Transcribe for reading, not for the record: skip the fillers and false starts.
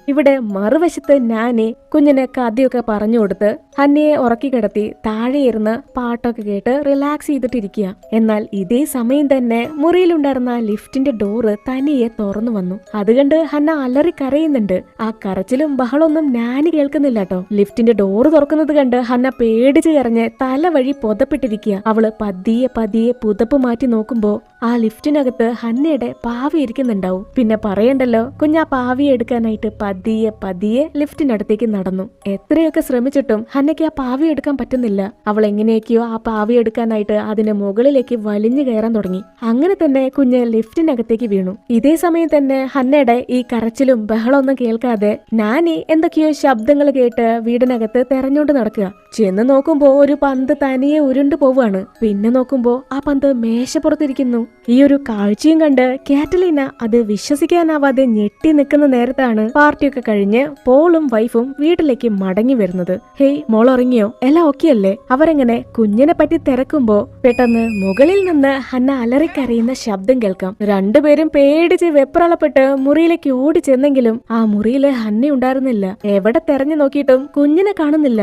ഇവിടെ മറുവശത്ത് നാനി കുഞ്ഞിന് കഥയൊക്കെ പറഞ്ഞു കൊടുത്ത് ഹന്നയെ ഉറക്കി കിടത്തി താഴെ ഇരുന്ന് പാട്ടൊക്കെ കേട്ട് റിലാക്സ് ചെയ്തിട്ടിരിക്കുക. എന്നാൽ ഇതേ സമയം തന്നെ മുറിയിലുണ്ടായിരുന്ന ലിഫ്റ്റിന്റെ ഡോറ് തനിയെ തുറന്നു വന്നു. അത് കണ്ട് ഹന്ന അലറി കരയുന്നുണ്ട്. ആ കരച്ചിലും ബഹളൊന്നും നാനി കേൾക്കുന്നില്ല കേട്ടോ. ലിഫ്റ്റിന്റെ ഡോറ് തുറക്കുന്നത് കണ്ട് ഹന്ന പേടിച്ച് കരഞ്ഞ് തല വഴി പുതപ്പെട്ടിരിക്കുക. അവള് പതിയെ പതിയെ പുതപ്പ് മാറ്റി നോക്കുമ്പോ ആ ലിഫ്റ്റിനകത്ത് ഹന്നയുടെ പാവി ഇരിക്കുന്നുണ്ടാവും. പിന്നെ പറയണ്ടല്ലോ, കുഞ്ഞാ പാവി എടുക്കാനായിട്ട് പതിയെ പതിയെ ലിഫ്റ്റിനടുത്തേക്ക് നടന്നു. എത്രയൊക്കെ ശ്രമിച്ചിട്ടും ഹന്നയ്ക്ക് ആ പാവി എടുക്കാൻ പറ്റുന്നില്ല. അവൾ എങ്ങനെയൊക്കെയോ ആ പാവി എടുക്കാനായിട്ട് അതിന് മുകളിലേക്ക് വലിഞ്ഞു കയറാൻ തുടങ്ങി. അങ്ങനെ തന്നെ കുഞ്ഞ് ലിഫ്റ്റിനകത്തേക്ക് വീണു. ഇതേ സമയം തന്നെ ഹന്നയുടെ ഈ കരച്ചിലും ബഹളമൊന്നും കേൾക്കാതെ നാനി എന്തൊക്കെയോ ശബ്ദങ്ങൾ കേട്ട് വീടിനകത്ത് തെരഞ്ഞോണ്ട് നടക്കുക. ചെന്ന് നോക്കുമ്പോ ഒരു പന്ത് തനിയെ ഉരുണ്ടു പോവാണ്. പിന്നെ നോക്കുമ്പോ ആ പന്ത് മേശപ്പുറത്തിരിക്കുന്നു. ഈ ഒരു കാഴ്ചയും കണ്ട് കാറ്റലീന അത് വിശ്വസിക്കാനാവാതെ ഞെട്ടി നിൽക്കുന്ന നേരത്താണ് പാർട്ടിയൊക്കെ കഴിഞ്ഞ് പോളും വൈഫും വീട്ടിലേക്ക് മടങ്ങി വരുന്നത്. ഹേയ്, മോൾ ഉറങ്ങിയോ? എല്ലാം ഓക്കെ അല്ലേ? അവരെങ്ങനെ കുഞ്ഞിനെ പറ്റി തിരക്കുമ്പോ പെട്ടെന്ന് മുകളിൽ നിന്ന് ഹന്ന അലറിക്കരയുന്ന ശബ്ദം കേൾക്കാം. രണ്ടുപേരും പേടിച്ച് വെപ്രാളപ്പെട്ട് മുറിയിലേക്ക് ഓടി ചെന്നെങ്കിലും ആ മുറിയില് ഹന്ന ഉണ്ടായിരുന്നില്ല. എവിടെ തെരഞ്ഞു നോക്കിയിട്ടും കുഞ്ഞിനെ കാണുന്നില്ല.